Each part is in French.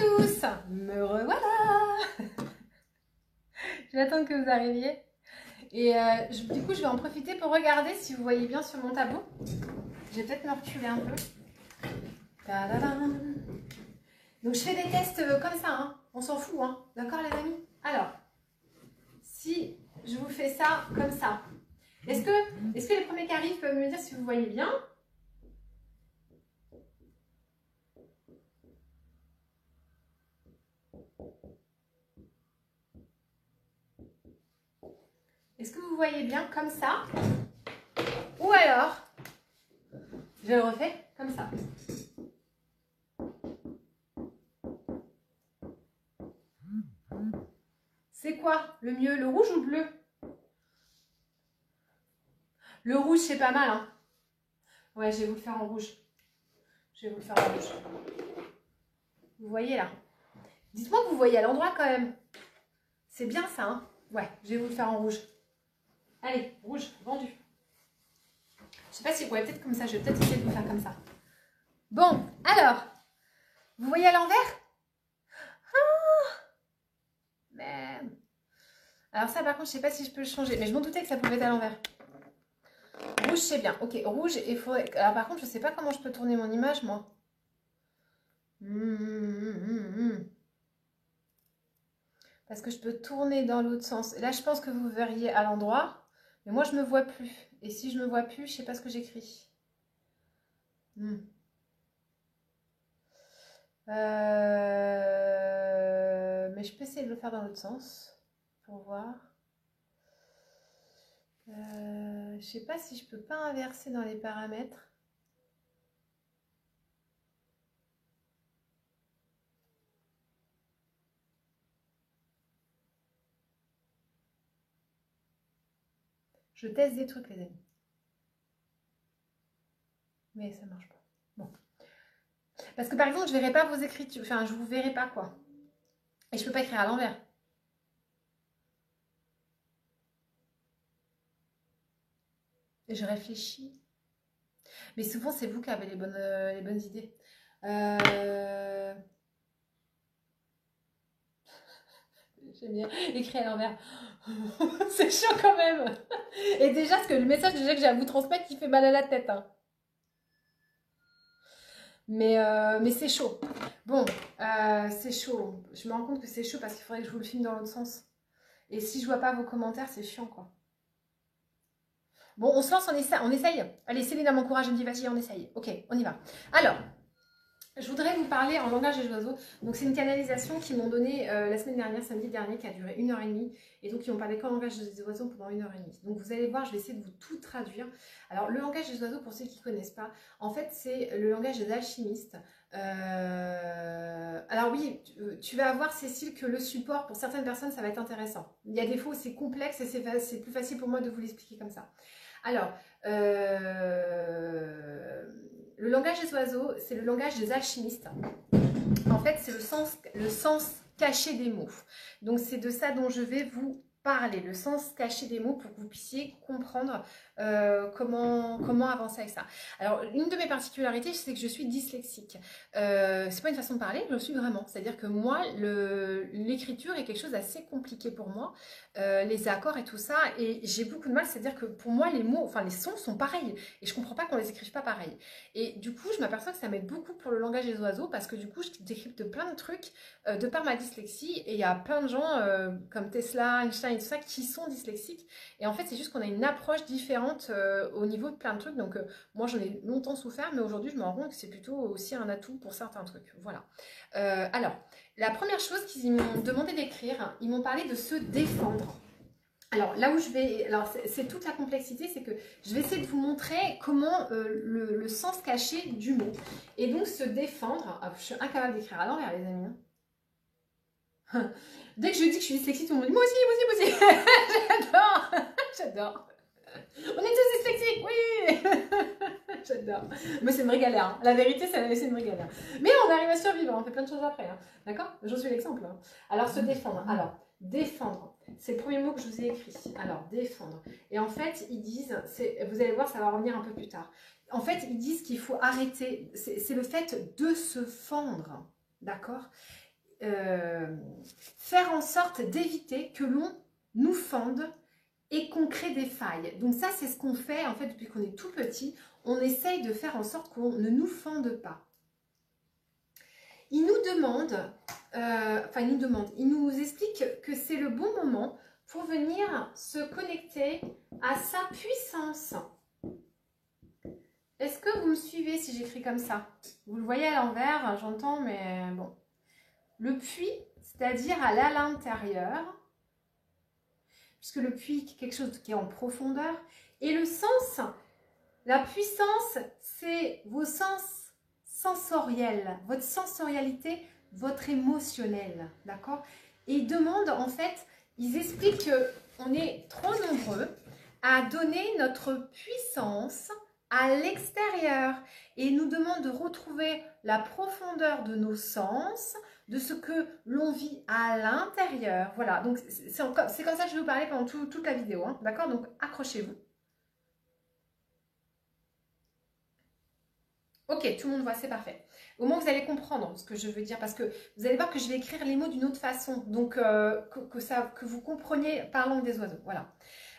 tous, me revoilà. Je vais attendre que vous arriviez. Et du coup, je vais en profiter pour regarder si vous voyez bien sur mon tableau. Je vais peut-être me reculer un peu. Tadadam. Donc, je fais des tests comme ça, hein. On s'en fout, hein. D'accord, les amis? Alors, si je vous fais ça comme ça, est-ce que les premiers qui arrivent peuvent me dire si vous voyez bien? Est-ce que vous voyez bien comme ça? Ou alors, je le refais comme ça. C'est quoi le mieux, le rouge ou le bleu? Le rouge, c'est pas mal, hein? Ouais, je vais vous le faire en rouge. Je vais vous le faire en rouge. Vous voyez là? Dites-moi que vous voyez à l'endroit quand même. C'est bien ça, hein? Ouais, je vais vous le faire en rouge. Allez, rouge, vendu. Je sais pas si vous voyez peut-être comme ça. Je vais peut-être essayer de vous faire comme ça. Bon, alors, vous voyez à l'envers? Ah, merde. Alors ça, par contre, je sais pas si je peux le changer. Mais je m'en doutais que ça pouvait être à l'envers. Rouge, c'est bien. Ok, rouge, il faudrait... Alors par contre, je sais pas comment je peux tourner mon image, moi. Parce que je peux tourner dans l'autre sens. Là, je pense que vous verriez à l'endroit. Mais moi, je me vois plus. Et si je me vois plus, je sais pas ce que j'écris. Mais je peux essayer de le faire dans l'autre sens. Pour voir. Je sais pas si je peux pas inverser dans les paramètres. Je teste des trucs, les amis. Mais ça marche pas. Bon. Parce que par exemple, je verrai pas vos écritures. Enfin, je vous verrai pas, quoi. Et je peux pas écrire à l'envers. Et je réfléchis. Mais souvent, c'est vous qui avez les bonnes idées. J'aime bien écrire à l'envers. C'est chaud quand même. Et déjà, parce que le message déjà que j'ai à vous transmettre, il fait mal à la tête. Hein. Mais c'est chaud. Bon, c'est chaud. Je me rends compte que c'est chaud parce qu'il faudrait que je vous le filme dans l'autre sens. Et si je vois pas vos commentaires, c'est chiant, quoi. Bon, on se lance, on essaye. Allez, Céline m'encourage, elle me dit, vas-y, on essaye. Ok, on y va. Alors, je voudrais vous parler en langage des oiseaux. Donc, c'est une canalisation qu'ils m'ont donnée la semaine dernière, samedi dernier, qui a duré 1h30. Et donc, ils ont parlé qu'en langage des oiseaux pendant 1h30. Donc, vous allez voir, je vais essayer de vous tout traduire. Alors, le langage des oiseaux, pour ceux qui ne connaissent pas, en fait, c'est le langage des alchimistes. Alors oui, tu vas voir, Cécile, que le support, pour certaines personnes, ça va être intéressant. Il y a des fois où c'est complexe et c'est plus facile pour moi de vous l'expliquer comme ça. Alors, le langage des oiseaux, c'est le langage des alchimistes. En fait, c'est le sens caché des mots. Donc, c'est de ça dont je vais vous parler, le sens caché des mots pour que vous puissiez comprendre comment avancer avec ça. Alors, une de mes particularités, c'est que je suis dyslexique. C'est pas une façon de parler, je le suis vraiment. C'est-à-dire que moi, l'écriture est quelque chose d'assez compliqué pour moi, les accords et tout ça, et j'ai beaucoup de mal. C'est-à-dire que pour moi, les mots, enfin les sons sont pareils, et je comprends pas qu'on les écrive pas pareil. Et du coup, je m'aperçois que ça m'aide beaucoup pour le langage des oiseaux, parce que du coup, je décrypte plein de trucs de par ma dyslexie, et il y a plein de gens comme Tesla, Einstein et tout ça qui sont dyslexiques. Et en fait, c'est juste qu'on a une approche différente au niveau de plein de trucs. Donc, moi, j'en ai longtemps souffert, mais aujourd'hui, je me rends compte que c'est plutôt aussi un atout pour certains trucs. Voilà. Alors, la première chose qu'ils m'ont demandé d'écrire, ils m'ont parlé de se défendre. Alors, là où je vais... Alors, c'est toute la complexité, c'est que je vais essayer de vous montrer comment le sens caché du mot. Et donc, se défendre... Ah, je suis incapable d'écrire à l'envers, les amis. Hein. Dès que je dis que je suis dyslexique, tout le monde dit « Moi aussi, moi aussi, moi aussi !» J'adore. J'adore. On est tous dyslexiques, oui. J'adore. Mais c'est une vraie galère. Hein. La vérité, c'est une vraie galère. Mais on arrive à survivre, on fait plein de choses après. Hein. D'accord? Je suis l'exemple. Hein. Alors, se défendre. Alors, défendre. C'est le premier mot que je vous ai écrit. Alors, défendre. Et en fait, ils disent, vous allez voir, ça va revenir un peu plus tard. En fait, ils disent qu'il faut arrêter. C'est le fait de se fendre. D'accord? faire en sorte d'éviter que l'on nous fende et qu'on crée des failles. Donc ça, c'est ce qu'on fait en fait depuis qu'on est tout petit. On essaye de faire en sorte qu'on ne nous fende pas. Il nous demande, il nous explique que c'est le bon moment pour venir se connecter à sa puissance. Est-ce que vous me suivez si j'écris comme ça? Vous le voyez à l'envers, j'entends, mais bon. Le puits, c'est-à-dire aller à l'intérieur, puisque le puits est quelque chose qui est en profondeur. Et le sens, la puissance, c'est vos sens sensoriels, votre sensorialité, votre émotionnel, d'accord? Et ils demandent, en fait, ils expliquent qu'on est trop nombreux à donner notre puissance à l'extérieur et ils nous demandent de retrouver la profondeur de nos sens, de ce que l'on vit à l'intérieur. Voilà, donc c'est comme ça que je vais vous parler pendant toute la vidéo, hein, d'accord? Donc accrochez-vous. Ok, tout le monde voit, c'est parfait. Au moins, vous allez comprendre ce que je veux dire, parce que vous allez voir que je vais écrire les mots d'une autre façon, donc que vous compreniez par langue des oiseaux. Voilà.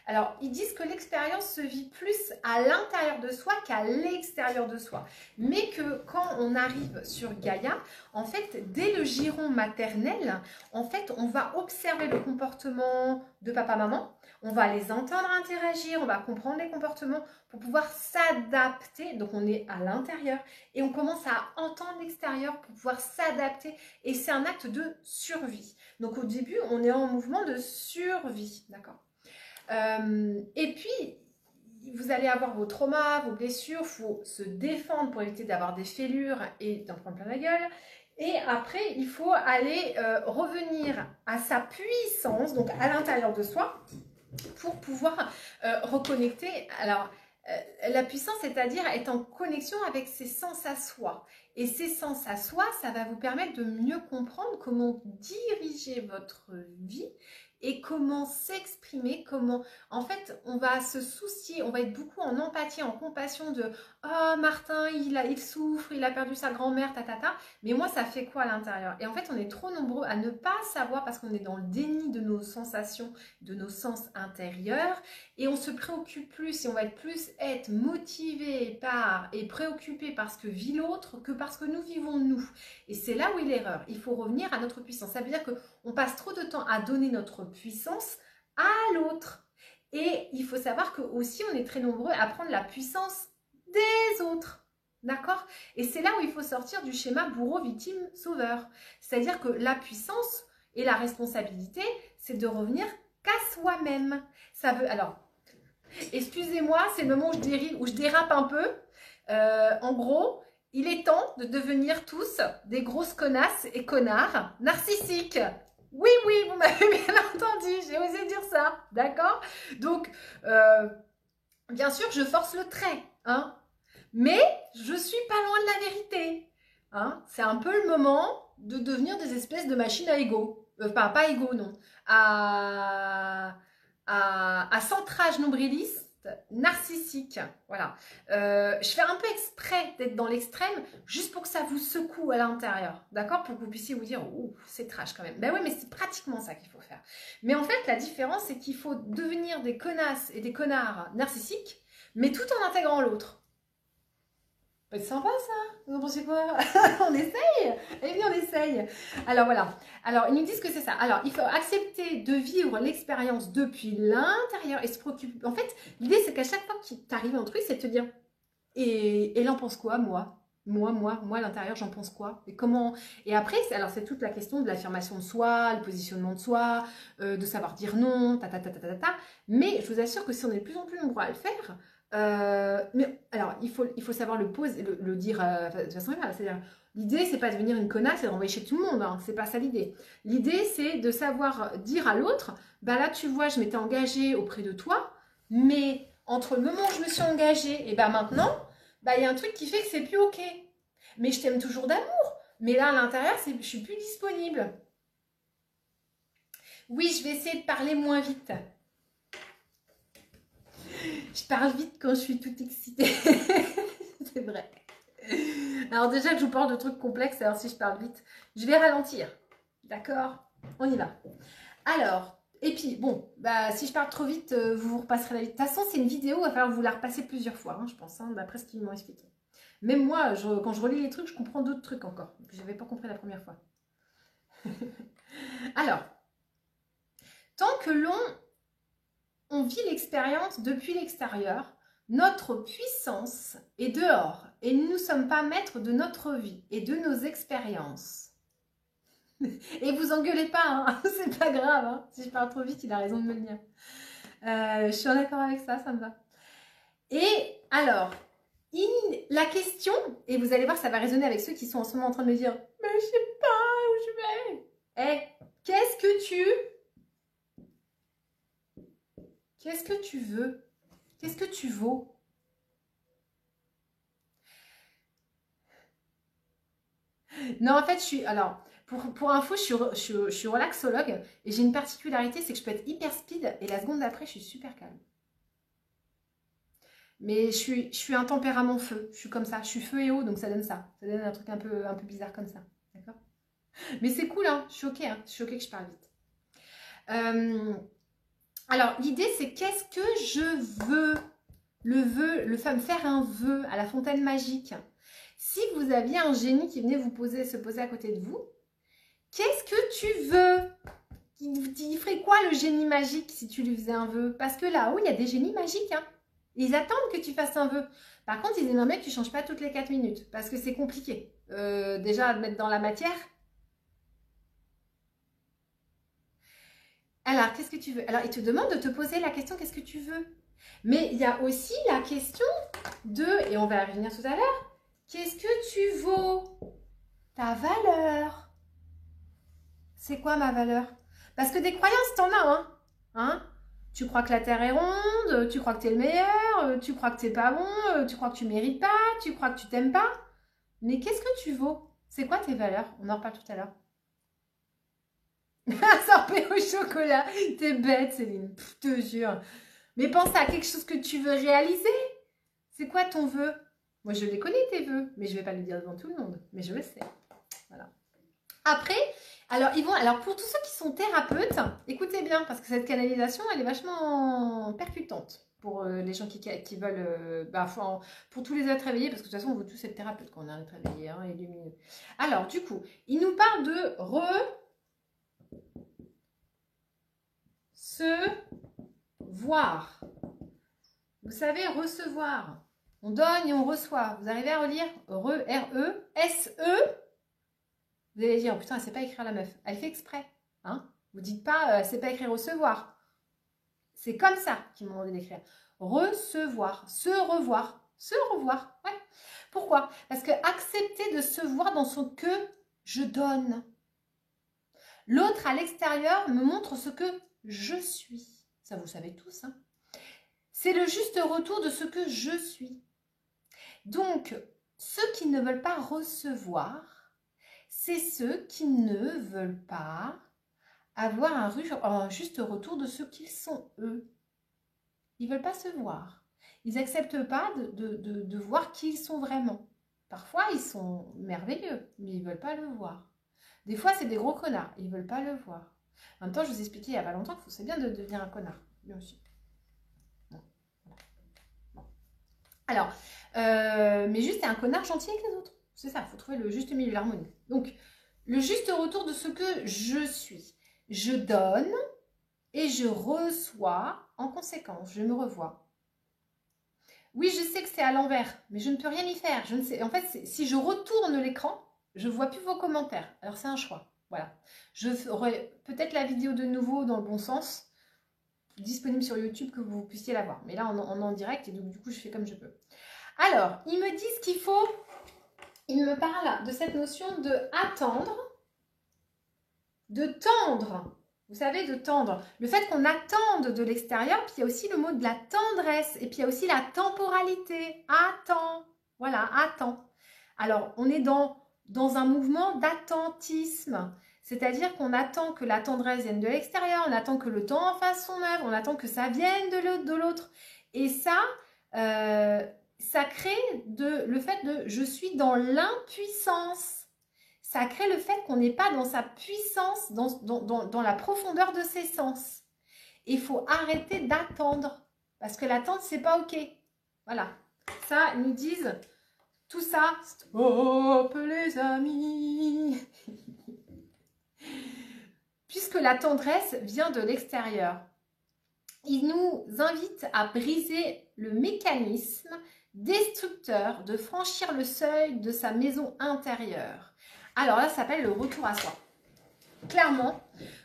Alors, ils disent que l'expérience se vit plus à l'intérieur de soi qu'à l'extérieur de soi. Mais que quand on arrive sur Gaïa, en fait, dès le giron maternel, en fait, on va observer le comportement de papa-maman, on va les entendre interagir, on va comprendre les comportements pour pouvoir s'adapter. Donc, on est à l'intérieur et on commence à entendre l'extérieur pour pouvoir s'adapter. Et c'est un acte de survie. Donc, au début, on est en mouvement de survie, d'accord ? Et puis, vous allez avoir vos traumas, vos blessures, il faut se défendre pour éviter d'avoir des fêlures et d'en prendre plein la gueule. Et après, il faut aller revenir à sa puissance, donc à l'intérieur de soi, pour pouvoir reconnecter. Alors, la puissance, c'est-à-dire être en connexion avec ses sens à soi. Et ces sens à soi, ça va vous permettre de mieux comprendre comment diriger votre vie et comment s'exprimer, comment... En fait, on va se soucier, on va être beaucoup en empathie, en compassion de « Oh, Martin, il souffre, il a perdu sa grand-mère, tatata. » Mais moi, ça fait quoi à l'intérieur? Et en fait, on est trop nombreux à ne pas savoir parce qu'on est dans le déni de nos sensations, de nos sens intérieurs. Et on se préoccupe plus et on va être motivé par et préoccupé par ce que vit l'autre que parce que nous vivons nous. Et c'est là où est l'erreur. Il faut revenir à notre puissance. Ça veut dire qu'on passe trop de temps à donner notre puissance à l'autre. Et il faut savoir que aussi on est très nombreux à prendre la puissance des autres. D'accord? Et c'est là où il faut sortir du schéma bourreau, victime, sauveur. C'est-à-dire que la puissance et la responsabilité, c'est de revenir qu'à soi-même. Ça veut... Alors, excusez-moi, c'est le moment où je dérape un peu. En gros, il est temps de devenir tous des grosses connasses et connards narcissiques. Oui, oui, vous m'avez bien entendu, j'ai osé dire ça, d'accord? Donc, bien sûr, je force le trait, hein, mais je suis pas loin de la vérité. Hein. C'est un peu le moment de devenir des espèces de machines à ego. Pas ego, non. À centrage nombriliste narcissique. Voilà. Je fais un peu exprès d'être dans l'extrême juste pour que ça vous secoue à l'intérieur. D'accord? Pour que vous puissiez vous dire, oh, c'est trash quand même. Ben oui, mais c'est pratiquement ça qu'il faut faire. Mais en fait, la différence, c'est qu'il faut devenir des connasses et des connards narcissiques, mais tout en intégrant l'autre. C'est sympa ça, vous en pensez quoi? On essaye? Eh bien on essaye. Alors voilà, alors ils nous disent que c'est ça. Alors il faut accepter de vivre l'expérience depuis l'intérieur et se préoccuper. En fait, l'idée c'est qu'à chaque fois qu'il t'arrive un truc, c'est de te dire et elle en pense quoi, moi à l'intérieur, j'en pense quoi? Et comment? Et après, alors c'est toute la question de l'affirmation de soi, le positionnement de soi, de savoir dire non, Mais je vous assure que si on est de plus en plus nombreux à le faire, mais alors il faut savoir le dire de façon humaine. C'est-à-dire, l'idée c'est pas de devenir une connasse et de renvoyer chez tout le monde, hein, c'est pas ça l'idée. L'idée c'est de savoir dire à l'autre, bah là tu vois, je m'étais engagée auprès de toi, mais entre le moment où je me suis engagée et bah maintenant, bah il y a un truc qui fait que c'est plus ok. Mais je t'aime toujours d'amour, mais là à l'intérieur, je suis plus disponible. Oui, je vais essayer de parler moins vite. Je parle vite quand je suis toute excitée. C'est vrai. Alors déjà que je vous parle de trucs complexes, alors si je parle vite, je vais ralentir. D'accord? On y va. Alors, et puis, bon, bah, si je parle trop vite, vous vous repasserez la vie. De toute façon, c'est une vidéo, il va falloir vous la repasser plusieurs fois, hein, je pense, hein, d'après ce qu'ils m'ont expliqué. Même moi, quand je relis les trucs, je comprends d'autres trucs encore, que je n'avais pas compris la première fois. Alors, tant que on vit l'expérience depuis l'extérieur, notre puissance est dehors et nous ne sommes pas maîtres de notre vie et de nos expériences. Et vous engueulez pas, hein, c'est pas grave, hein. Si je parle trop vite, il a raison de me le dire. Je suis en accord avec ça, ça me va. Et alors, la question, et vous allez voir, ça va résonner avec ceux qui sont en ce moment en train de me dire « Mais je sais pas où je vais !» Qu'est-ce que tu veux? Qu'est-ce que tu vaux? Non, en fait, alors, pour info, je suis relaxologue et j'ai une particularité, c'est que je peux être hyper speed et la seconde d'après, je suis super calme. Mais je suis un tempérament feu, je suis comme ça, je suis feu et eau, donc ça donne ça. Ça donne un truc un peu bizarre comme ça, d'accord? Mais c'est cool, hein, je suis choquée, hein, je suis choquée que je parle vite. Alors, l'idée, c'est qu'est-ce que je veux? Le fameux faire un vœu à la fontaine magique. Si vous aviez un génie qui venait se poser à côté de vous, qu'est-ce que tu veux? Il ferait quoi le génie magique si tu lui faisais un vœu? Parce que là-haut, il y a des génies magiques, hein. Ils attendent que tu fasses un vœu. Par contre, ils aimeraient bien que tu ne changes pas toutes les 4 minutes. Parce que c'est compliqué. Déjà, à mettre dans la matière. Alors, qu'est-ce que tu veux? Alors, ils te demandent de te poser la question, qu'est-ce que tu veux? Mais il y a aussi la question de, et on va y revenir tout à l'heure, qu'est-ce que tu vaux? Ta valeur. C'est quoi ma valeur? Parce que des croyances, t'en as, hein? Tu crois que la Terre est ronde, tu crois que tu es le meilleur, tu crois que tu n'es pas bon, tu crois que tu mérites pas, tu crois que tu t'aimes pas. Mais qu'est-ce que tu vaux? C'est quoi tes valeurs? On en reparle tout à l'heure. Sorpé au chocolat. T'es bête, Céline. Pff, te jure. Mais pense à quelque chose que tu veux réaliser. C'est quoi ton vœu? Moi, je les connais, tes vœux, mais je ne vais pas le dire devant tout le monde. Mais je le sais. Voilà. Après, alors pour tous ceux qui sont thérapeutes, écoutez bien, parce que cette canalisation, elle est vachement percutante pour les gens qui veulent, pour tous les êtres réveillés, parce que de toute façon, on veut tous être thérapeutes quand on est réveillé, hein, et lumineux. Alors, du coup, il nous parle de recevoir. Vous savez, recevoir. On donne et on reçoit. Vous arrivez à relire R-E-S-E. Vous allez dire, oh, putain, elle sait pas écrire la meuf. Elle fait exprès. Hein? Vous dites pas, elle sait pas écrire recevoir. C'est comme ça qu'ils m'ont demandé d'écrire. Recevoir, se revoir. Se revoir, ouais. Pourquoi? Parce que accepter de se voir dans son que je donne. L'autre à l'extérieur me montre ce que je suis. Ça, vous savez tous. Hein? C'est le juste retour de ce que je suis. Donc, ceux qui ne veulent pas recevoir, c'est ceux qui ne veulent pas avoir un juste retour de ce qu'ils sont eux. Ils ne veulent pas se voir. Ils n'acceptent pas de voir qui ils sont vraiment. Parfois, ils sont merveilleux, mais ils ne veulent pas le voir. Des fois, c'est des gros connards, ils ne veulent pas le voir. En même temps, je vous ai expliqué il n'y a pas longtemps que c'est bien de devenir un connard. Bien aussi. Bon. Alors, mais juste un connard gentil avec les autres. C'est ça, il faut trouver le juste milieu, l'harmonie. Donc, le juste retour de ce que je suis. Je donne et je reçois en conséquence. Je me revois. Oui, je sais que c'est à l'envers, mais je ne peux rien y faire. Je ne sais. En fait, si je retourne l'écran, je ne vois plus vos commentaires. Alors, c'est un choix. Voilà. Je ferai peut-être la vidéo de nouveau dans le bon sens, disponible sur YouTube, que vous puissiez la voir. Mais là, on est en direct et donc, du coup, je fais comme je peux. Alors, ils me disent qu'il faut... Il me parle de cette notion de attendre, de tendre. Vous savez, de tendre. Le fait qu'on attende de l'extérieur, puis il y a aussi le mot de la tendresse, et puis il y a aussi la temporalité. Attends. Voilà, attends. Alors, on est dans un mouvement d'attentisme. C'est-à-dire qu'on attend que la tendresse vienne de l'extérieur, on attend que le temps en fasse son œuvre, on attend que ça vienne de l'autre. Et ça... ça crée le fait de « je suis dans l'impuissance ». ça crée le fait qu'on n'est pas dans sa puissance, dans la profondeur de ses sens. Il faut arrêter d'attendre, parce que l'attente, c'est pas OK. Voilà. Ça, ils nous disent, tout ça, stop les amis. Puisque la tendresse vient de l'extérieur. Il nous invite à briser le mécanisme destructeur de franchir le seuil de sa maison intérieure. Alors là, ça s'appelle le retour à soi. Clairement,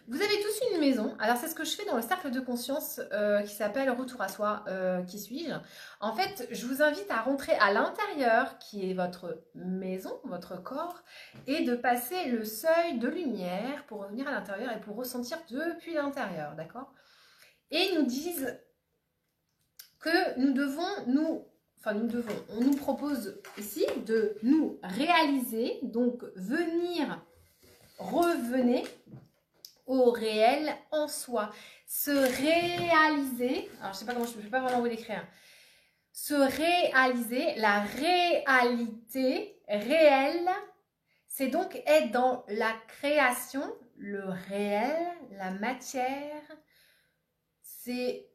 vous avez tous une maison. Alors c'est ce que je fais dans le cercle de conscience qui s'appelle retour à soi, qui suis-je. En fait, je vous invite à rentrer à l'intérieur, qui est votre maison, votre corps, et de passer le seuil de lumière pour revenir à l'intérieur et pour ressentir depuis l'intérieur, d'accord? Et ils nous disent que nous devons on nous propose ici de nous réaliser, donc revenez au réel en soi. Se réaliser, alors je sais pas comment, je ne vais pas vraiment vous l'écrire. Se réaliser, la réalité réelle, c'est donc être dans la création, le réel, la matière. C'est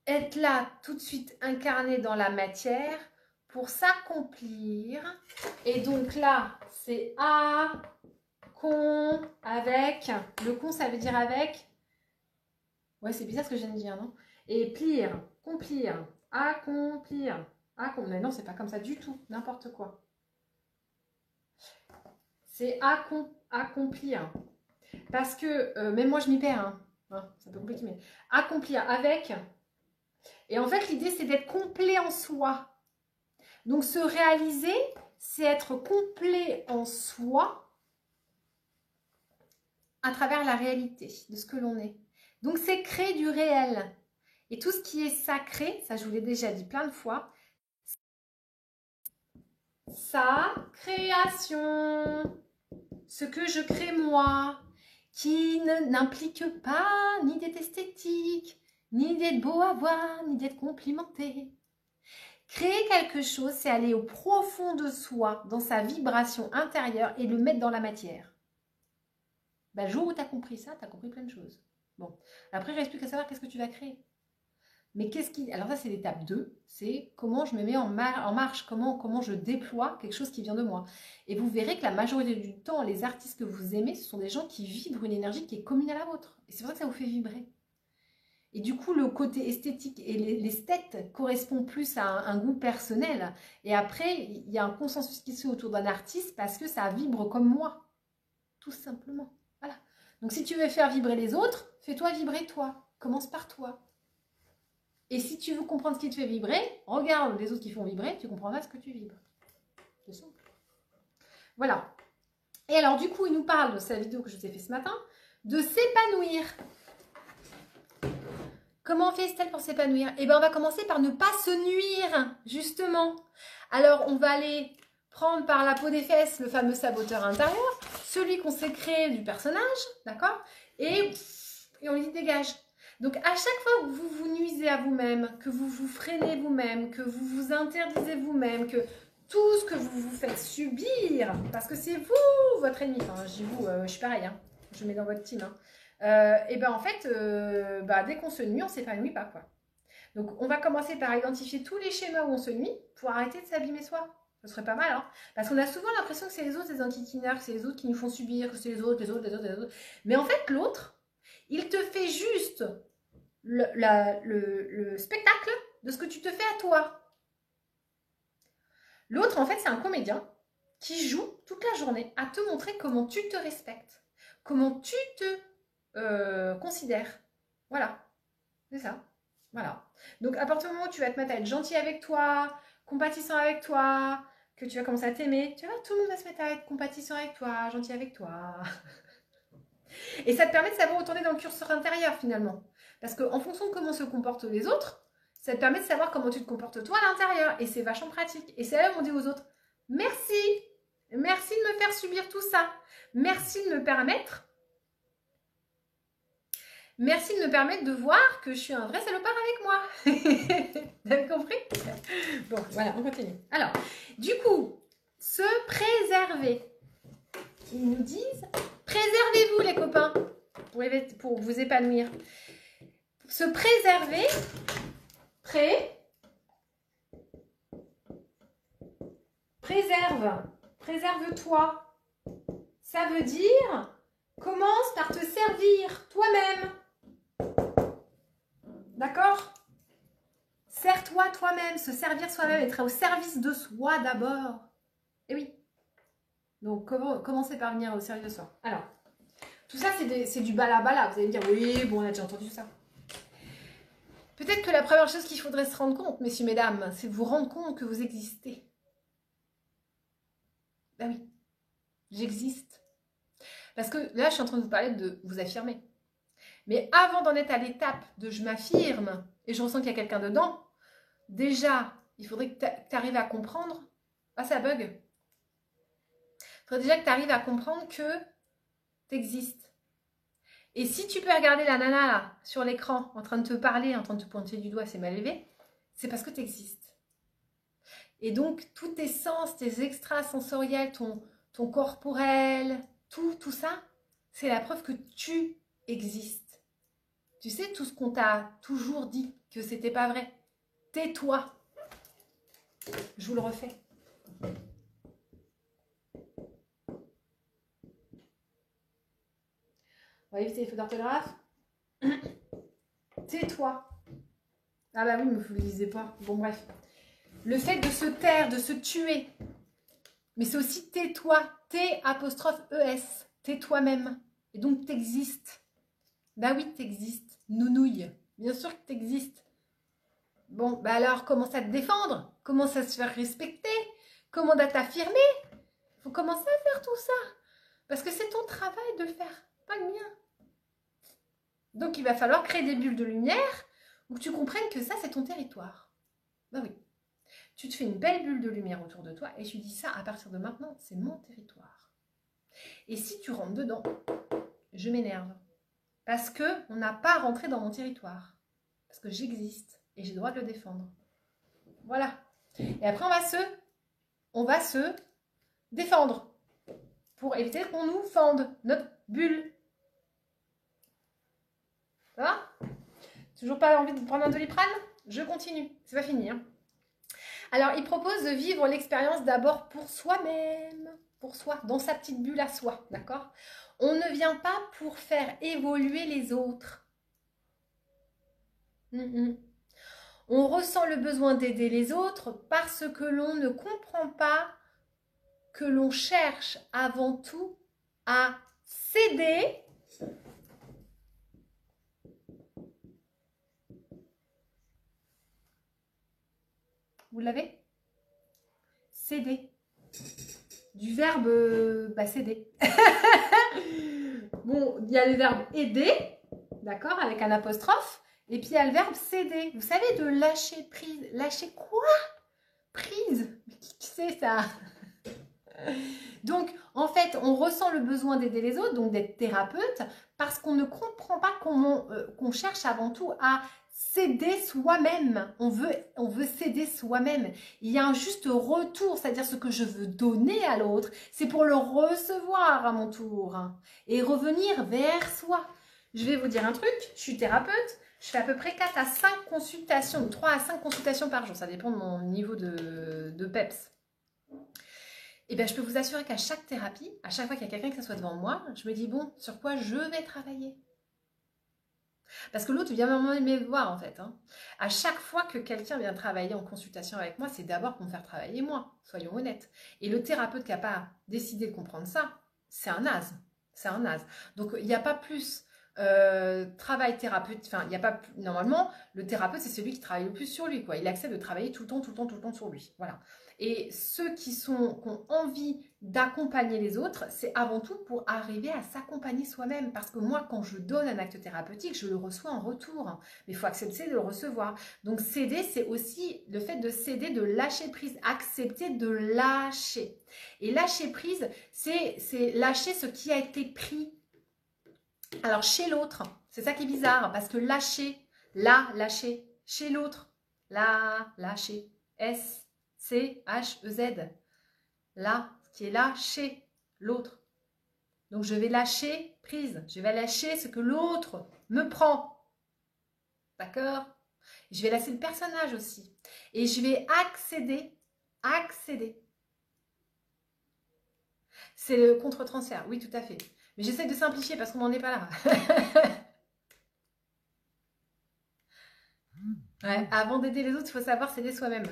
être là tout de suite incarné dans la matière pour s'accomplir. Et donc là, c'est avec, le con ça veut dire avec, ouais c'est bizarre ce que je viens de dire, non? Et plier, accomplir, mais non c'est pas comme ça du tout, n'importe quoi. C'est accomplir, parce que, même moi je m'y perds, hein, c'est un peu compliqué, mais accomplir avec, et en fait l'idée c'est d'être complet en soi. Donc se réaliser, c'est être complet en soi, à travers la réalité de ce que l'on est. Donc, c'est créer du réel. Et tout ce qui est sacré, ça je vous l'ai déjà dit plein de fois, sa création, ce que je crée moi, qui n'implique pas ni d'être esthétique, ni d'être beau à voir, ni d'être complimenté. Créer quelque chose, c'est aller au profond de soi, dans sa vibration intérieure et le mettre dans la matière. Ben, le jour où tu as compris ça, tu as compris plein de choses. Bon, après, il reste plus qu'à savoir qu'est-ce que tu vas créer. Mais qu'est-ce qui... Alors ça, c'est l'étape 2, c'est comment je me mets en marche, comment je déploie quelque chose qui vient de moi. Et vous verrez que la majorité du temps, les artistes que vous aimez, ce sont des gens qui vibrent une énergie qui est commune à la vôtre. Et c'est pour ça que ça vous fait vibrer. Et du coup, le côté esthétique et l'esthète correspond plus à un goût personnel. Et après, il y a un consensus qui se fait autour d'un artiste parce que ça vibre comme moi. Tout simplement. Voilà. Donc, si tu veux faire vibrer les autres, fais-toi vibrer toi. Commence par toi. Et si tu veux comprendre ce qui te fait vibrer, regarde les autres qui font vibrer, tu comprendras ce que tu vibres. C'est simple. Voilà. Et alors, du coup, il nous parle de sa vidéo que je vous ai fait ce matin, de s'épanouir. Comment on fait, Estelle, pour s'épanouir? Eh bien, on va commencer par ne pas se nuire, justement. Alors, on va aller prendre par la peau des fesses le fameux saboteur intérieur, celui qu'on s'est créé du personnage, d'accord? Et on lui dégage. Donc, à chaque fois que vous vous nuisez à vous-même, que vous vous freinez vous-même, que vous vous interdisez vous-même, que tout ce que vous vous faites subir, parce que c'est vous, votre ennemi, enfin, je dis vous, je suis pareil, hein, je mets dans votre team, hein. Et ben en fait, dès qu'on se nuit, on ne s'épanouit pas, quoi. Donc, on va commencer par identifier tous les schémas où on se nuit pour arrêter de s'abîmer soi. Ce serait pas mal, hein. Parce qu'on a souvent l'impression que c'est les autres, les enquiquineurs, que c'est les autres qui nous font subir, que c'est les autres. Mais en fait, l'autre, il te fait juste le spectacle de ce que tu te fais à toi. L'autre, en fait, c'est un comédien qui joue toute la journée à te montrer comment tu te respectes, comment tu te considères. Voilà, c'est ça. Voilà. Donc, à partir du moment où tu vas te mettre à être gentil avec toi, compatissant avec toi, que tu vas commencer à t'aimer, tu vois, tout le monde va se mettre à être compatissant avec toi, gentil avec toi. Et ça te permet de savoir où t'en es dans le curseur intérieur, finalement. Parce qu'en fonction de comment se comportent les autres, ça te permet de savoir comment tu te comportes toi à l'intérieur. Et c'est vachement pratique. Et c'est là où on dit aux autres, merci. Merci de me faire subir tout ça. Merci de me permettre. Merci de me permettre de voir que je suis un vrai salopard avec moi. Vous avez compris? Bon, voilà, on continue. Alors, du coup, se préserver. Ils nous disent, préservez-vous les copains, pour vous épanouir. Se préserver, préserve-toi. Ça veut dire, commence par te servir toi-même. D'accord? Sers-toi toi-même, se servir soi-même, être au service de soi d'abord. Et oui. Donc, commencez par venir au service de soi. Alors, tout ça, c'est du bala-bala. Vous allez me dire, oui, bon, on a déjà entendu ça. Peut-être que la première chose qu'il faudrait se rendre compte, messieurs, mesdames, c'est de vous rendre compte que vous existez. Ben oui, j'existe. Parce que là, je suis en train de vous parler de vous affirmer. Mais avant d'en être à l'étape de je m'affirme et je ressens qu'il y a quelqu'un dedans, déjà, il faudrait que tu arrives à comprendre. Ah, ça bug. Il faudrait déjà que tu arrives à comprendre que tu existes. Et si tu peux regarder la nana là, sur l'écran, en train de te parler, en train de te pointer du doigt, c'est mal élevé, c'est parce que tu existes. Et donc, tous tes sens, tes extrasensoriels, ton corporel, tout ça, c'est la preuve que tu existes. Tu sais, tout ce qu'on t'a toujours dit, que c'était pas vrai. Tais-toi. Je vous le refais. On va éviter les fautes d'orthographe. Tais-toi. Ah bah oui, mais vous ne le lisez pas. Bon, bref. Le fait de se taire, de se tuer. Mais c'est aussi tais-toi. T'-E-S. Tais-toi-même. Et donc, t'existes. Bah oui, t'existes. Nounouille. Bien sûr que t'existes. Bon, bah alors, commence à te défendre. Commence à se faire respecter. Commence à t'affirmer. Il faut commencer à faire tout ça. Parce que c'est ton travail de le faire, pas le mien. Donc, il va falloir créer des bulles de lumière où tu comprennes que ça, c'est ton territoire. Bah oui. Tu te fais une belle bulle de lumière autour de toi et tu dis ça, à partir de maintenant, c'est mon territoire. Et si tu rentres dedans, je m'énerve. Parce qu'on n'a pas rentré dans mon territoire. Parce que j'existe et j'ai le droit de le défendre. Voilà. Et après, on va se défendre pour éviter qu'on nous fende notre bulle. Ça va? Toujours pas envie de prendre un Doliprane? Je continue, c'est pas fini. Hein. Alors, il propose de vivre l'expérience d'abord pour soi-même, pour soi, dans sa petite bulle à soi, d'accord? On ne vient pas pour faire évoluer les autres. On ressent le besoin d'aider les autres parce que l'on ne comprend pas que l'on cherche avant tout à s'aider. Vous l'avez? Céder. Du verbe céder. Bon, il y a le verbe aider, d'accord, avec un apostrophe. Et puis il y a le verbe céder. Vous savez, de lâcher prise. Lâcher quoi? Prise? Mais qui c'est ça? Donc, en fait, on ressent le besoin d'aider les autres, donc d'être thérapeute, parce qu'on ne comprend pas qu'on cherche avant tout à s'aider soi-même. On veut s'aider soi-même. Il y a un juste retour, c'est-à-dire ce que je veux donner à l'autre, c'est pour le recevoir à mon tour et revenir vers soi. Je vais vous dire un truc, je suis thérapeute, je fais à peu près 4 à 5 consultations, 3 à 5 consultations par jour, ça dépend de mon niveau de PEPS. Et bien, je peux vous assurer qu'à chaque thérapie, à chaque fois qu'il y a quelqu'un qui s'assoit devant moi, je me dis, bon, sur quoi je vais travailler? Parce que l'autre vient me voir, en fait. Hein. À chaque fois que quelqu'un vient travailler en consultation avec moi, c'est d'abord pour me faire travailler moi, soyons honnêtes. Et le thérapeute qui n'a pas décidé de comprendre ça, c'est un naze. C'est un naze. Donc, il n'y a pas plus travail thérapeute. Enfin, il n'y a pas... Normalement, le thérapeute, c'est celui qui travaille le plus sur lui, quoi. Il accepte de travailler tout le temps sur lui. Voilà. Et ceux qui ont envie d'accompagner les autres, c'est avant tout pour arriver à s'accompagner soi-même. Parce que moi, quand je donne un acte thérapeutique, je le reçois en retour. Mais il faut accepter de le recevoir. Donc, céder, c'est aussi le fait de céder, de lâcher prise. Accepter de lâcher. Et lâcher prise, c'est lâcher ce qui a été pris. Alors, chez l'autre, c'est ça qui est bizarre. Parce que lâcher, lâcher, chez l'autre, lâcher, C-H-E-Z. Là, ce qui est là, chez l'autre. Donc, je vais lâcher prise. Je vais lâcher ce que l'autre me prend. D'accord? Je vais laisser le personnage aussi. Et je vais accéder. C'est le contre-transfert, oui, tout à fait. Mais j'essaie de simplifier parce qu'on n'en est pas là. Ouais, avant d'aider les autres, il faut savoir s'aider soi-même.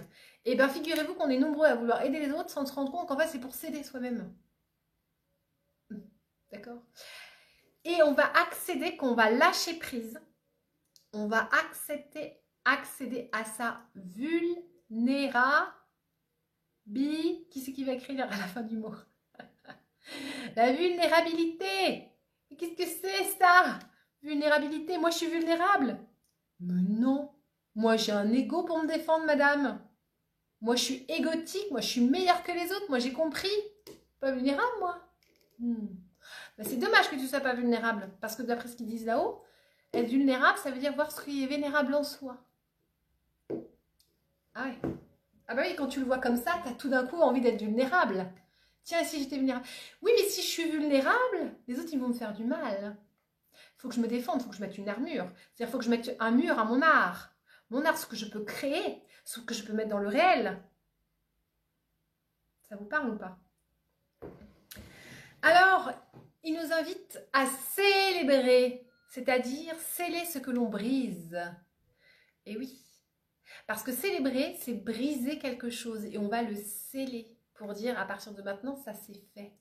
Et bien, figurez-vous qu'on est nombreux à vouloir aider les autres sans se rendre compte qu'en fait, c'est pour s'aider soi-même. D'accord? Et on va accéder, qu'on va lâcher prise. On va accéder à sa vulnérabilité. Qui c'est qui va écrire à la fin du mot? La vulnérabilité. Qu'est-ce que c'est ça? Vulnérabilité. Moi, je suis vulnérable. Mais non. Moi, j'ai un ego pour me défendre, madame. Moi, je suis égotique. Moi, je suis meilleure que les autres. Moi, j'ai compris. Pas vulnérable, moi. Ben, c'est dommage que tu ne sois pas vulnérable. Parce que d'après ce qu'ils disent là-haut, être vulnérable, ça veut dire voir ce qui est vénérable en soi. Ah ouais. Ah bah oui, quand tu le vois comme ça, tu as tout d'un coup envie d'être vulnérable. Tiens, si j'étais vulnérable. Oui, mais si je suis vulnérable, les autres, ils vont me faire du mal. Il faut que je me défende, il faut que je mette une armure. C'est-à-dire, il faut que je mette un mur à mon art. Mon art, ce que je peux créer, ce que je peux mettre dans le réel. Ça vous parle ou pas? Alors, il nous invite à célébrer, c'est-à-dire sceller ce que l'on brise. Et oui, parce que célébrer, c'est briser quelque chose et on va le sceller pour dire à partir de maintenant, ça c'est fait.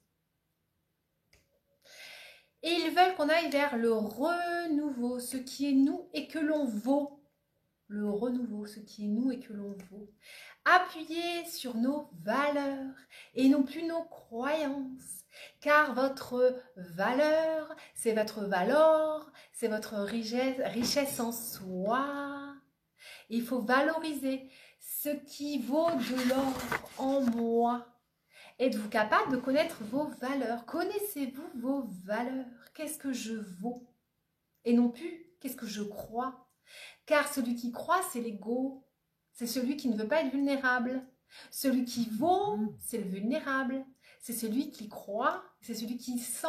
Et ils veulent qu'on aille vers le renouveau, ce qui est nous et que l'on vaut. Le renouveau, ce qui est nous et que l'on vaut. Appuyez sur nos valeurs et non plus nos croyances. Car votre valeur, c'est votre valeur, c'est votre richesse en soi. Il faut valoriser ce qui vaut de l'or en moi. Êtes-vous capable de connaître vos valeurs? Connaissez-vous vos valeurs? Qu'est-ce que je vaux? Et non plus, qu'est-ce que je crois? Car celui qui croit, c'est l'ego. C'est celui qui ne veut pas être vulnérable. Celui qui vaut, c'est le vulnérable. C'est celui qui croit, c'est celui qui sent.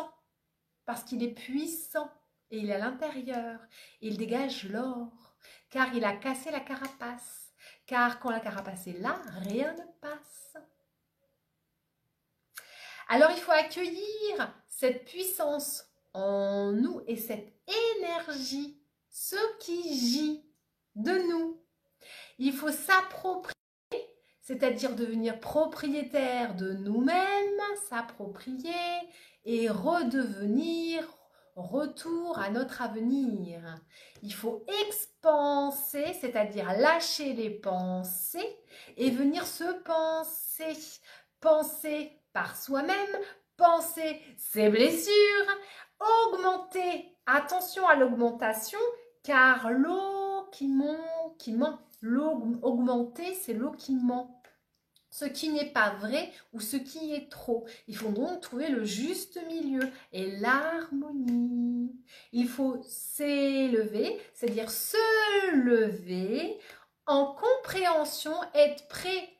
Parce qu'il est puissant. Et il est à l'intérieur. Il dégage l'or. Car il a cassé la carapace. Car quand la carapace est là, rien ne passe. Alors, il faut accueillir cette puissance en nous et cette énergie, ce qui gît de nous. Il faut s'approprier, c'est-à-dire devenir propriétaire de nous-mêmes, s'approprier et redevenir retour à notre avenir. Il faut expanser, c'est-à-dire lâcher les pensées et venir se penser. Penser par soi-même, penser ses blessures, augmenter, attention à l'augmentation, car l'eau qui ment, l'eau augmentée, c'est l'eau qui ment. Ce qui n'est pas vrai ou ce qui est trop. Il faut donc trouver le juste milieu et l'harmonie. Il faut s'élever, c'est-à-dire se lever en compréhension, être prêt.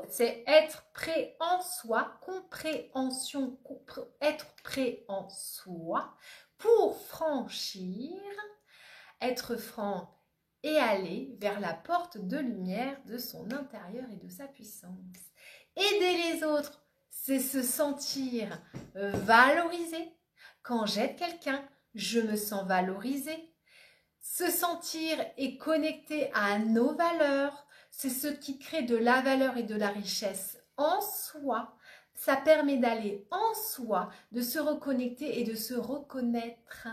C'est être prêt en soi, compréhension, être prêt en soi pour franchir, être franc et aller vers la porte de lumière de son intérieur et de sa puissance. Aider les autres, c'est se sentir valorisé. Quand j'aide quelqu'un, je me sens valorisé. Se sentir et connecter à nos valeurs, c'est ce qui crée de la valeur et de la richesse en soi. Ça permet d'aller en soi, de se reconnecter et de se reconnaître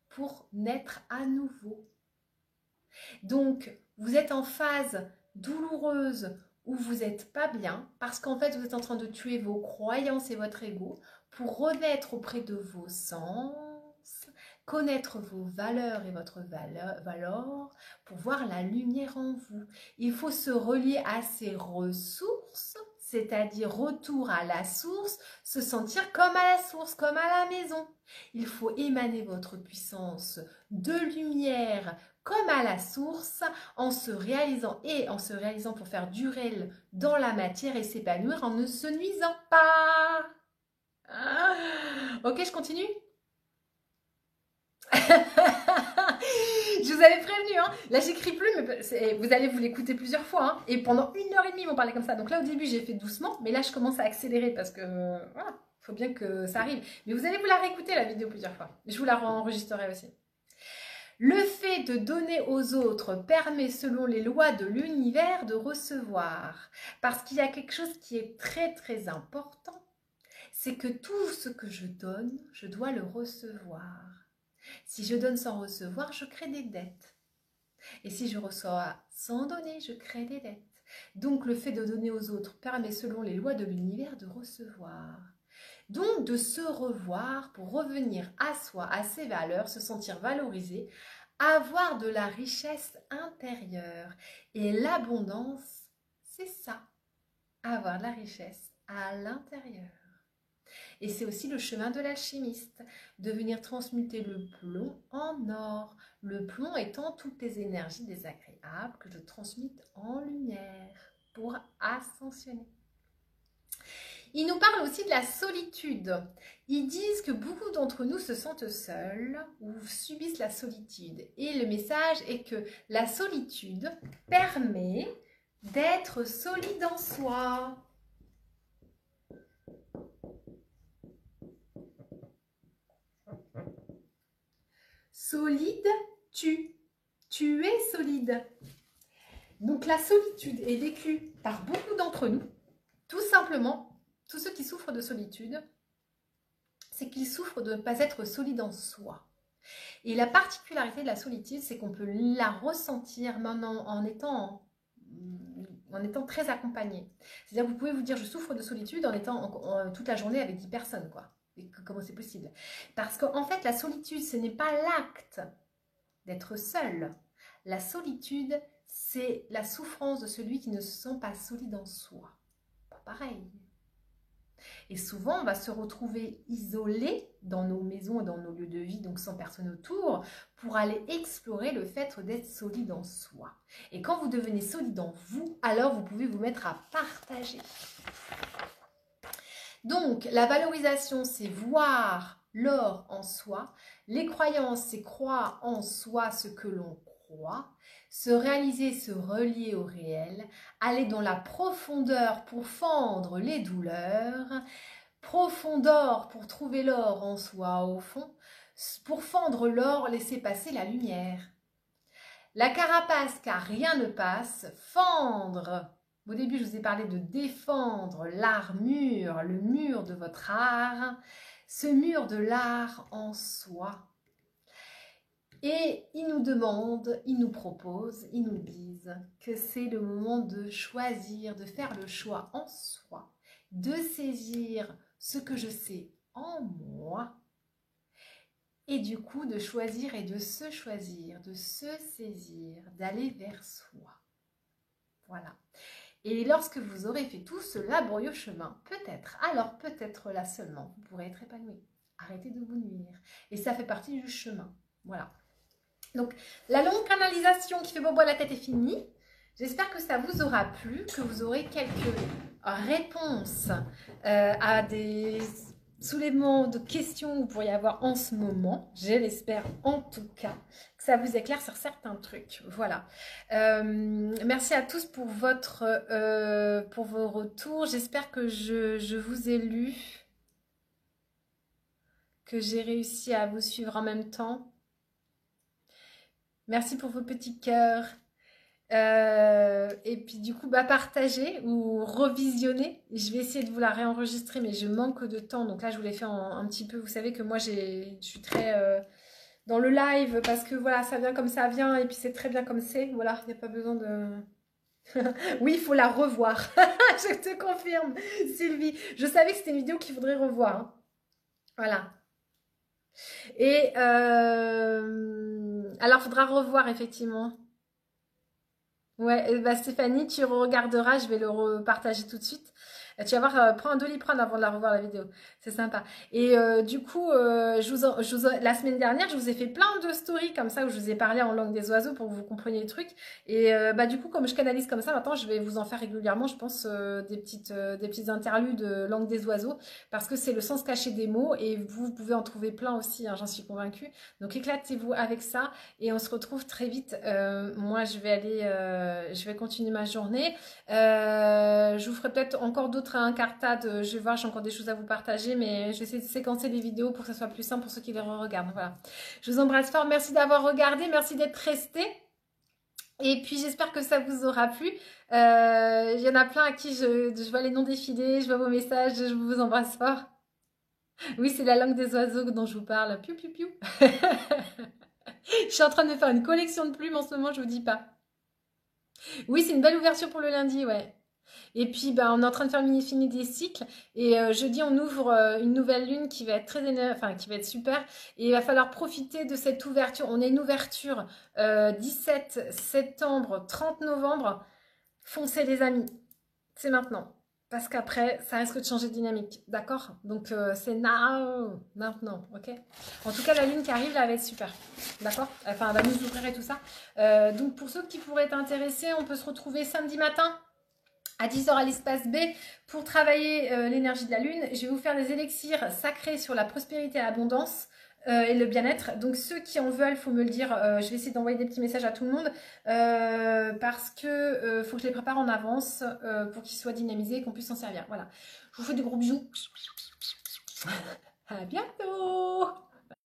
pour naître à nouveau. Donc, vous êtes en phase douloureuse où vous n'êtes pas bien parce qu'en fait, vous êtes en train de tuer vos croyances et votre ego pour renaître auprès de vos sens, connaître vos valeurs et votre valeur pour voir la lumière en vous. Il faut se relier à ces ressources, c'est-à-dire retour à la source, se sentir comme à la source, comme à la maison. Il faut émaner votre puissance de lumière comme à la source en se réalisant pour faire durer dans la matière et s'épanouir en ne se nuisant pas. Ok, je continue. Je vous avais prévenu, hein. Là j'écris plus, mais vous allez vous l'écouter plusieurs fois. Hein. Et pendant 1h30, ils vont parler comme ça. Donc là au début, j'ai fait doucement, mais là je commence à accélérer parce que voilà, il faut bien que ça arrive. Mais vous allez vous la réécouter la vidéo plusieurs fois. Je vous la enregistrerai aussi. Le fait de donner aux autres permet, selon les lois de l'univers, de recevoir. Parce qu'il y a quelque chose qui est très très important, c'est que tout ce que je donne, je dois le recevoir. Si je donne sans recevoir, je crée des dettes. Et si je reçois sans donner, je crée des dettes. Donc le fait de donner aux autres permet, selon les lois de l'univers, de recevoir. Donc de se revoir pour revenir à soi, à ses valeurs, se sentir valorisé, avoir de la richesse intérieure. Et l'abondance, c'est ça, avoir de la richesse à l'intérieur. Et c'est aussi le chemin de l'alchimiste, de venir transmuter le plomb en or. Le plomb étant toutes les énergies désagréables que je transmute en lumière pour ascensionner. Ils nous parlent aussi de la solitude. Ils disent que beaucoup d'entre nous se sentent seuls ou subissent la solitude. Et le message est que la solitude permet d'être solide en soi. Solide, tu es solide. Donc la solitude est vécue par beaucoup d'entre nous. Tout simplement, tous ceux qui souffrent de solitude, c'est qu'ils souffrent de ne pas être solides en soi. Et la particularité de la solitude, c'est qu'on peut la ressentir maintenant en étant très accompagné. C'est-à-dire que vous pouvez vous dire, je souffre de solitude en étant toute la journée avec 10 personnes, quoi. Et comment c'est possible? Parce qu'en fait, la solitude, ce n'est pas l'acte d'être seul. La solitude, c'est la souffrance de celui qui ne se sent pas solide en soi. Pas pareil. Et souvent, on va se retrouver isolé dans nos maisons et dans nos lieux de vie, donc sans personne autour, pour aller explorer le fait d'être solide en soi. Et quand vous devenez solide en vous, alors vous pouvez vous mettre à partager. Donc, la valorisation, c'est voir l'or en soi. Les croyances, c'est croire en soi ce que l'on croit. Se réaliser, se relier au réel. Aller dans la profondeur pour fendre les douleurs. Profondeur pour trouver l'or en soi au fond. Pour fendre l'or, laisser passer la lumière. La carapace, car rien ne passe. Fendre. Au début, je vous ai parlé de défendre l'armure, le mur de votre art, ce mur de l'art en soi. Et il nous demande, il nous propose, il nous disent que c'est le moment de choisir, de faire le choix en soi, de saisir ce que je sais en moi, et du coup de choisir et de se choisir, de se saisir, d'aller vers soi. Voilà. Et lorsque vous aurez fait tout ce laborieux chemin, peut-être, alors peut-être là seulement, vous pourrez être épanoui. Arrêtez de vous nuire. Et ça fait partie du chemin. Voilà. Donc, la longue canalisation qui fait bobo à la tête est finie. J'espère que ça vous aura plu, que vous aurez quelques réponses à des soulèvements de questions que vous pourriez avoir en ce moment. Je l'espère en tout cas, que ça vous éclaire sur certains trucs. Voilà. Merci à tous pour vos retours. J'espère que je vous ai lu, que j'ai réussi à vous suivre en même temps. Merci pour vos petits cœurs. Et puis du coup, partagez ou revisionnez. Je vais essayer de vous la réenregistrer, mais je manque de temps. Donc là, je vous l'ai fait un petit peu. Vous savez que moi, je suis très dans le live parce que voilà, ça vient comme ça vient. Et puis c'est très bien comme c'est. Voilà, il n'y a pas besoin de... Oui, il faut la revoir. Je te confirme, Sylvie. Je savais que c'était une vidéo qu'il faudrait revoir. Hein. Voilà. Et alors, il faudra revoir effectivement. Ouais, Stéphanie, tu regarderas, je vais le repartager tout de suite. Tu vas voir, prends un Doliprane avant de la revoir la vidéo. C'est sympa. Et du coup, la semaine dernière, je vous ai fait plein de stories comme ça où je vous ai parlé en langue des oiseaux pour que vous compreniez les trucs. Et bah, du coup, comme je canalise comme ça, maintenant, je vais vous en faire régulièrement, je pense, des petites interludes langue des oiseaux parce que c'est le sens caché des mots et vous pouvez en trouver plein aussi, hein, j'en suis convaincue. Donc, éclatez-vous avec ça et on se retrouve très vite. Moi, je vais continuer ma journée. Je vous ferai peut-être encore d'autres incartades. Je vais voir, j'ai encore des choses à vous partager, mais je vais essayer de séquencer les vidéos pour que ça soit plus simple pour ceux qui les regardent. Voilà. Je vous embrasse fort. Merci d'avoir regardé. Merci d'être resté. Et puis j'espère que ça vous aura plu. Il y en a plein à qui je vois les noms défiler, je vois vos messages, je vous embrasse fort. Oui, c'est la langue des oiseaux dont je vous parle. Piou, piou, piou. Je suis en train de faire une collection de plumes en ce moment, je vous dis pas. Oui, c'est une belle ouverture pour le lundi, ouais. Et puis, ben, on est en train de faire finir des cycles. Et jeudi, on ouvre une nouvelle lune qui va être enfin, qui va être super. Et il va falloir profiter de cette ouverture. On a une ouverture 17 septembre, 30 novembre. Foncez les amis, c'est maintenant. Parce qu'après, ça risque de changer de dynamique. D'accord? Donc, c'est maintenant. Ok? En tout cas, la lune qui arrive, là, elle va être super. D'accord? Enfin, elle va nous ouvrir et tout ça. Donc, pour ceux qui pourraient être intéressés, on peut se retrouver samedi matin à 10 h à l'espace B pour travailler l'énergie de la lune. Je vais vous faire des élixirs sacrés sur la prospérité et l'abondance et le bien-être. Donc ceux qui en veulent, il faut me le dire. Je vais essayer d'envoyer des petits messages à tout le monde parce que faut que je les prépare en avance pour qu'ils soient dynamisés et qu'on puisse s'en servir. Voilà. Je vous fais des gros bisous. À bientôt.